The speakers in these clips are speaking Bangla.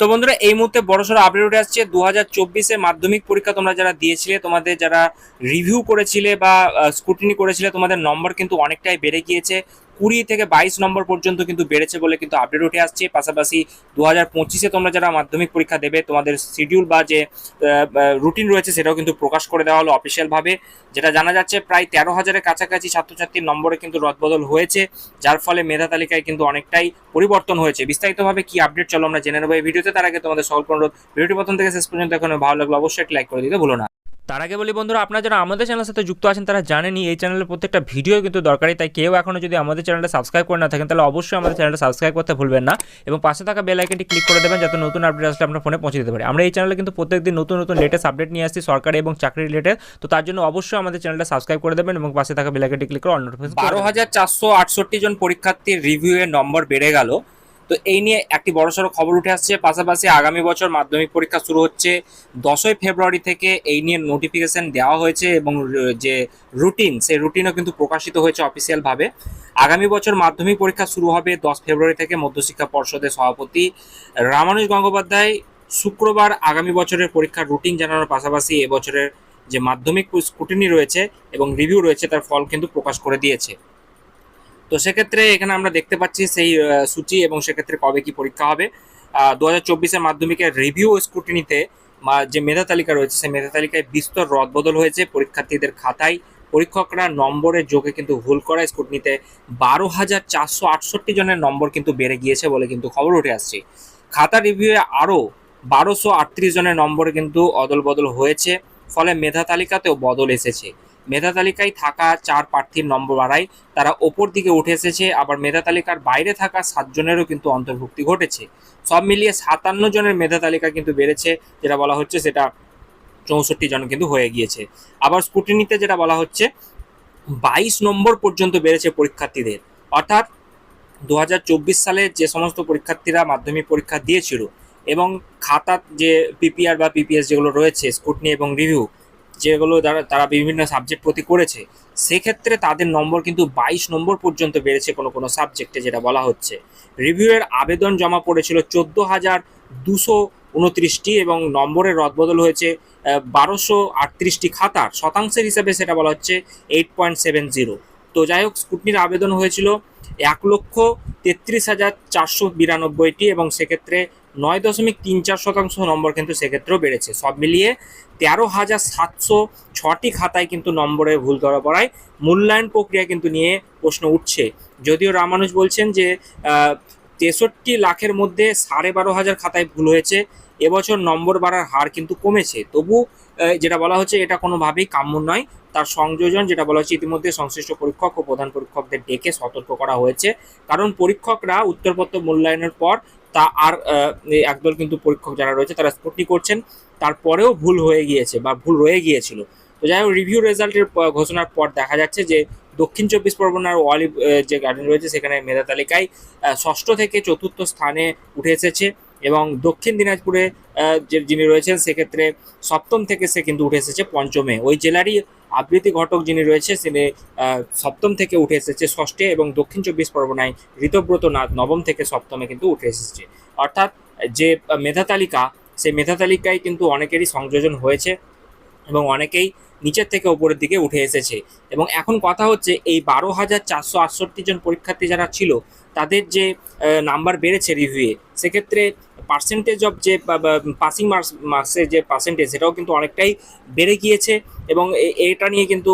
তো বন্ধুরা এই মুহূর্তে বড়সড় আপডেট উঠে আসছে 2024 মাধ্যমিক পরীক্ষা তোমরা যারা দিয়েছিলে, তোমাদের যারা রিভিউ করেছিলে বা স্ক্রুটিনি করেছিলে, তোমাদের নম্বর কিন্তু অনেকটাই বেড়ে গিয়েছে। 20 থেকে 22 নম্বর পর্যন্ত কিন্তু বেড়েছে বলে কিন্তু আপডেট উঠে আসছে। পাশাপাশি 2025 তোমরা যারা মাধ্যমিক পরীক্ষা দেবে, তোমাদের শিডিউল বা যে রুটিন রয়েছে সেটাও কিন্তু প্রকাশ করে দেওয়া হলো অফিসিয়ালভাবে। যেটা জানা যাচ্ছে প্রায় 13,000-এর কাছাকাছি ছাত্রছাত্রীর নম্বরে কিন্তু রদবদল হয়েছে, যার ফলে মেধা তালিকায় কিন্তু অনেকটাই পরিবর্তন হয়েছে। বিস্তারিতভাবে কি আপডেট চলো আমরা জেনে নেবো এই ভিডিওতে। তার আগে তোমাদের সকল অনুরোধ, ভিডিওটি প্রথম থেকে শেষ পর্যন্ত এখন ভালো লাগলো অবশ্যই একটা লাইক করে দিতে ভুলো না। তার আগে বলি বন্ধুরা, আপনারা যারা আমাদের চ্যানেলের সাথে যুক্ত আছেন তারা জানেনই এই চ্যানেলের প্রত্যেকটা ভিডিও কিন্তু দরকারি, তাই কেউ এখনো যদি আমাদের চ্যানেলটা সাবস্ক্রাইব করে না থাকেন তাহলে অবশ্যই আমাদের চ্যানেলটা সাবস্ক্রাইব করতে ভুলবেন না এবং পাশে থাকা বেল আইকনটি ক্লিক করে দেবেন যাতে নতুন আপডেট আসলে আপনার ফোনে পৌঁছে দিতে পারে। আমরা এই চ্যানেলে কিন্তু প্রত্যেকদিন নতুন নতুন লেটেস্ট আপডেট নিয়ে আসছি সরকারি এবং চাকরি রিলেটেড, তো তার জন্য অবশ্যই আমাদের চ্যানেলটা সাবস্ক্রাইব করে দেবেন এবং পাশে থাকা বেল আইকনটি ক্লিক করে অল নোটিফিকেশন। 12,468 জন পরীক্ষার্থীর রিভিউ এর নম্বর বেড়ে গেল। তো এই নিয়ে একটি বড়সড় খবর উঠে আসছে। পাশাপাশি আগামী বছর মাধ্যমিক পরীক্ষা শুরু হচ্ছে 10ই ফেব্রুয়ারি থেকে, এই নিয়ে নোটিফিকেশন দেওয়া হয়েছে এবং যে রুটিন সেই রুটিনও কিন্তু প্রকাশিত হয়েছে অফিসিয়ালভাবে। আগামী বছর মাধ্যমিক পরীক্ষা শুরু হবে 10 ফেব্রুয়ারি থেকে। মধ্যশিক্ষা পর্ষদের সভাপতি রামানুজ গঙ্গোপাধ্যায় শুক্রবার আগামী বছরের পরীক্ষার রুটিন জানানোর পাশাপাশি এবছরের যে মাধ্যমিক স্ক্রুটিনি রয়েছে এবং রিভিউ রয়েছে তার ফল কিন্তু প্রকাশ করে দিয়েছে। তো সেক্ষেত্রে এখানে আমরা দেখতে পাচ্ছি সেই সূচি এবং সেক্ষেত্রে কবে কি পরীক্ষা হবে। 2024 মাধ্যমিকের রিভিউ স্ক্রুটিনিতে যে মেধা তালিকা রয়েছে সেই মেধা তালিকায় বিস্তর রদবদল হয়েছে। পরীক্ষার্থীদের খাতায় পরীক্ষকরা নম্বরের যোগে কিন্তু ভুল করায় স্ক্রুটিনিতে 12,468 জনের নম্বর কিন্তু বেড়ে গিয়েছে বলে কিন্তু খবর উঠে আসছে। খাতা রিভিউয়ে আরও 1238 জনের নম্বরে কিন্তু অদল বদল হয়েছে, ফলে মেধা তালিকাতেও বদল এসেছে। মেধা তালিকায় থাকা 4 প্রার্থীর নম্বর বাড়ায় তারা ওপর দিকে উঠে এসেছে, আবার মেধা তালিকার বাইরে থাকা 7 জনেরও কিন্তু অন্তর্ভুক্তি ঘটেছে। সব মিলিয়ে 57 জনের মেধা তালিকা কিন্তু বেড়েছে, যেটা বলা হচ্ছে সেটা 64 জন কিন্তু হয়ে গিয়েছে। আবার স্ক্রুটিনিতে যেটা বলা হচ্ছে 22 নম্বর পর্যন্ত বেড়েছে পরীক্ষার্থীদের, অর্থাৎ 2024 সালে যে সমস্ত পরীক্ষার্থীরা মাধ্যমিক পরীক্ষা দিয়েছিল এবং খাতার যে পিপিআর বা পিপিএস যেগুলো রয়েছে স্ক্রুটিনি এবং রিভিউ যেগুলো তারা বিভিন্ন সাবজেক্ট প্রতি করেছে, সেক্ষেত্রে তাদের নম্বর কিন্তু 22 নম্বর পর্যন্ত বেড়েছে কোনো কোনো সাবজেক্টে, যেটা বলা হচ্ছে। রিভিউয়ের আবেদন জমা পড়েছিল 14,229টি এবং নম্বরের রদবদল হয়েছে 1238টি খাতার। শতাংশের হিসাবে সেটা বলা হচ্ছে 8.70। তো যাই হোক, স্ক্রুটিনির আবেদন হয়েছিল 1,33,492টি এবং সেক্ষেত্রে 9.34% নম্বর কিন্তু সেক্ষেত্রেও বেড়েছে। সব মিলিয়ে 13,706টি খাতায় কিন্তু নম্বরে ভুল ধরা পড়ায় মূল্যায়ন প্রক্রিয়া কিন্তু নিয়ে প্রশ্ন উঠছে। যদিও রামানুজ বলছেন যে 63 লাখের মধ্যে 12,500 খাতায় ভুল হয়েছে, এবছর নম্বর বাড়ার হার কিন্তু কমেছে। তবু যেটা বলা হচ্ছে এটা কোনোভাবেই কাম্য নয়। তার সংযোজন যেটা বলা হচ্ছে ইতিমধ্যে সংশ্লিষ্ট পরীক্ষক ও প্রধান পরীক্ষকদের ডেকে সতর্ক করা হয়েছে, কারণ পরীক্ষকরা উত্তরপত্র মূল্যায়নের পর তা আর একদল কিন্তু পরীক্ষক যারা রয়েছে তারা স্ক্রুটিনি করছেন, তারপরেও ভুল হয়ে গিয়েছে বা ভুল রয়ে গিয়েছিল। তো যাই হোক, রিভিউ রেজাল্টের ঘোষণার পর দেখা যাচ্ছে যে দক্ষিণ 24 পরগনার ওয়ালি যে গার্ডেন রয়েছে সেখানে মেধা তালিকায় 6ষ্ঠ থেকে 4র্থ স্থানে উঠে এসেছে এবং দক্ষিণ দিনাজপুরে যে যিনি রয়েছেন সেক্ষেত্রে 7ম থেকে সে কিন্তু উঠে এসেছে 5মে। ওই জেলারই আবৃত্তি ঘটক যিনি রয়েছে তিনি 7ম থেকে উঠে এসেছে 6ষ্ঠে এবং দক্ষিণ 24 পরগনায় ঋতব্রত নাথ 9ম থেকে 7মে কিন্তু উঠে এসেছে। অর্থাৎ যে মেধা তালিকা সেই মেধা তালিকায় কিন্তু অনেকেরই সংযোজন হয়েছে এবং অনেকেই নিচের থেকে ওপরের দিকে উঠে এসেছে। এবং এখন কথা হচ্ছে এই 12,468 জন পরীক্ষার্থী যারা ছিল তাদের যে নাম্বার বেড়েছে রিভিউয়ে, সেক্ষেত্রে পার্সেন্টেজ অফ যে পাসিং মার্কসের যে পার্সেন্টেজ সেটাও কিন্তু অনেকটাই বেড়ে গিয়েছে এবং এটা নিয়ে কিন্তু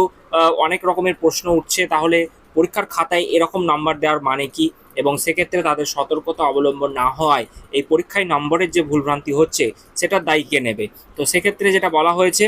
অনেক রকমের প্রশ্ন উঠছে। তাহলে পরীক্ষার খাতায় এরকম নাম্বার দেওয়ার মানে কি, এবং সেক্ষেত্রে তাদের সতর্কতা অবলম্বন না হওয়ায় এই পরীক্ষায় নম্বরের যে ভুলভ্রান্তি হচ্ছে সেটার দায়ী কে নেবে। তো সেক্ষেত্রে যেটা বলা হয়েছে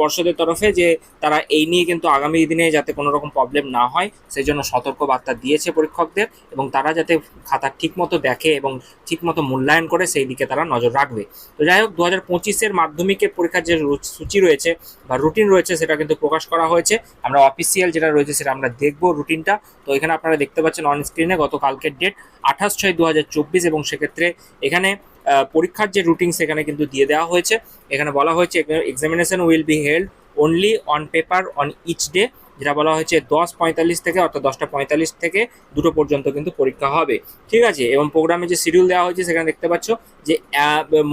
পর্ষদের তরফে যে তারা এই নিয়ে কিন্তু আগামী দিনে যাতে কোনো রকম প্রবলেম না হয় সেই জন্য সতর্ক বার্তা দিয়েছে পরীক্ষকদের, এবং তারা যাতে খাতা ঠিকমতো দেখে এবং ঠিকমতো মূল্যায়ন করে সেই দিকে তারা নজর রাখবে। তো যাই হোক, 2025 মাধ্যমিকের পরীক্ষার যে সূচি রয়েছে বা রুটিন রয়েছে সেটা কিন্তু প্রকাশ করা হয়েছে। আমরা অফিসিয়াল যেটা রয়েছে সেটা আমরা দেখব রুটিনটা। তো এখানে আপনারা দেখতে পাচ্ছেন অন স্ক্রিনে গতকালকের ডেট 28/6/2024 এবং সেক্ষেত্রে এখানে পরীক্ষার যে রুটিন সেখানে কিন্তু দিয়ে দেওয়া হয়েছে। এখানে বলা হয়েছে examination will be held only on paper on each day যেটা বলা হয়েছে 10:45 থেকে, অর্থাৎ 10:45 থেকে 2টো পর্যন্ত কিন্তু পরীক্ষা হবে, ঠিক আছে। এবং প্রোগ্রামে যে শিডিউল দেওয়া হয়েছে সেখানে দেখতে পাচ্ছ যে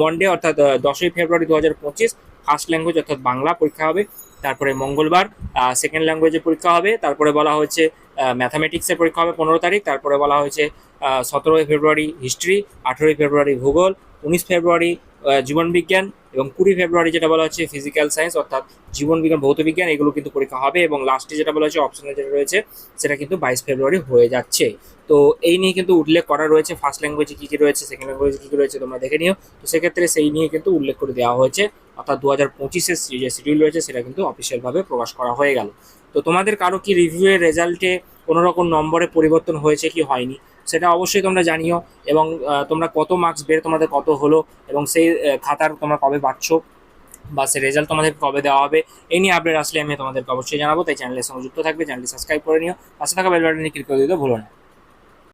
মন্ডে অর্থাৎ 10ই ফেব্রুয়ারি 2025 ফার্স্ট ল্যাঙ্গুয়েজ অর্থাৎ বাংলা পরীক্ষা হবে। তারপরে মঙ্গলবার সেকেন্ড ল্যাঙ্গুয়েজের পরীক্ষা হবে। তারপরে বলা হয়েছে ম্যাথামেটিক্সের পরীক্ষা হবে 15 তারিখ। তারপরে বলা হয়েছে 17ই ফেব্রুয়ারি হিস্ট্রি, 18ই ফেব্রুয়ারি ভূগোল, 19 ফেব্রুয়ারি জীবনবিজ্ঞান, এবং 20 ফেব্রুয়ারি যেটা বলা হচ্ছে ফিজিক্যাল সায়েন্স অর্থাৎ জীবনবিজ্ঞান ভৌতবিজ্ঞান, এগুলো কিন্তু পরীক্ষা হবে। এবং লাস্টে যেটা বলা হচ্ছে অপশনাল যেটা রয়েছে সেটা কিন্তু 22 ফেব্রুয়ারি হয়ে যাচ্ছে। তো এই নিয়ে কিন্তু উল্লেখ করা রয়েছে ফার্স্ট ল্যাঙ্গুয়েজে কী কী রয়েছে, সেকেন্ড ল্যাঙ্গুয়েজে কী কী রয়েছে তোমরা দেখে নিও। তো সেক্ষেত্রে সেই নিয়ে কিন্তু উল্লেখ করে দেওয়া হয়েছে, অর্থাৎ 2025-এর যে শিডিউল রয়েছে সেটা কিন্তু অফিসিয়ালভাবে প্রকাশ করা হয়ে গেল। তো তোমাদের কারো কি রিভিউয়ের রেজাল্টে কোনো রকম নম্বরে পরিবর্তন হয়েছে কি হয়নি সেটা অবশ্যই তোমরা জানিও। এবং তোমরা কত মার্কস বের তোমাদের কত হলো, এবং সেই খাতার তোমরা কবে পাচ্ছ বা সেই রেজাল্ট তোমাদের কবে দেওয়া হবে, এই নিয়ে আপডেট আসলে আমি তোমাদেরকে অবশ্যই জানাবো। তাই চ্যানেলের সঙ্গে যুক্ত থাকবে, চ্যানেলটি সাবস্ক্রাইব করে নিও, পাশে থাকা বেল বাটনে ক্লিক করে দিতে ভুলো না।